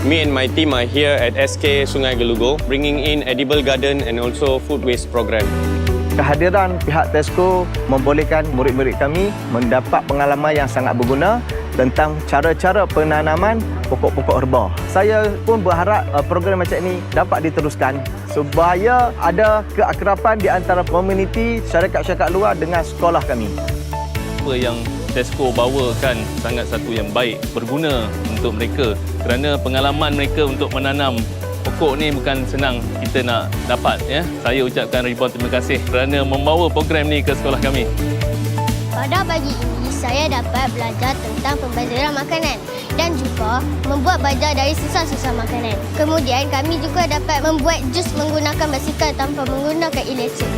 Me and my team are here at SK Sungai Gelugo, bringing in edible garden and also food waste program. Kehadiran pihak Tesco membolehkan murid-murid kami mendapat pengalaman yang sangat berguna tentang cara-cara penanaman pokok-pokok herba. Saya pun berharap program macam ini dapat diteruskan supaya ada keakraban di antara komuniti syarikat-syarikat luar dengan sekolah kami. Apa yang Tesco bawakan sangat satu yang baik, berguna untuk mereka kerana pengalaman mereka untuk menanam pokok ni bukan senang kita nak dapat, ya. Saya ucapkan ribuan terima kasih kerana membawa program ni ke sekolah kami. Pada pagi ini, saya dapat belajar tentang pembaziran makanan dan juga membuat bajar dari sisa-sisa makanan. Kemudian, kami juga dapat membuat jus menggunakan basikal tanpa menggunakan elektrik.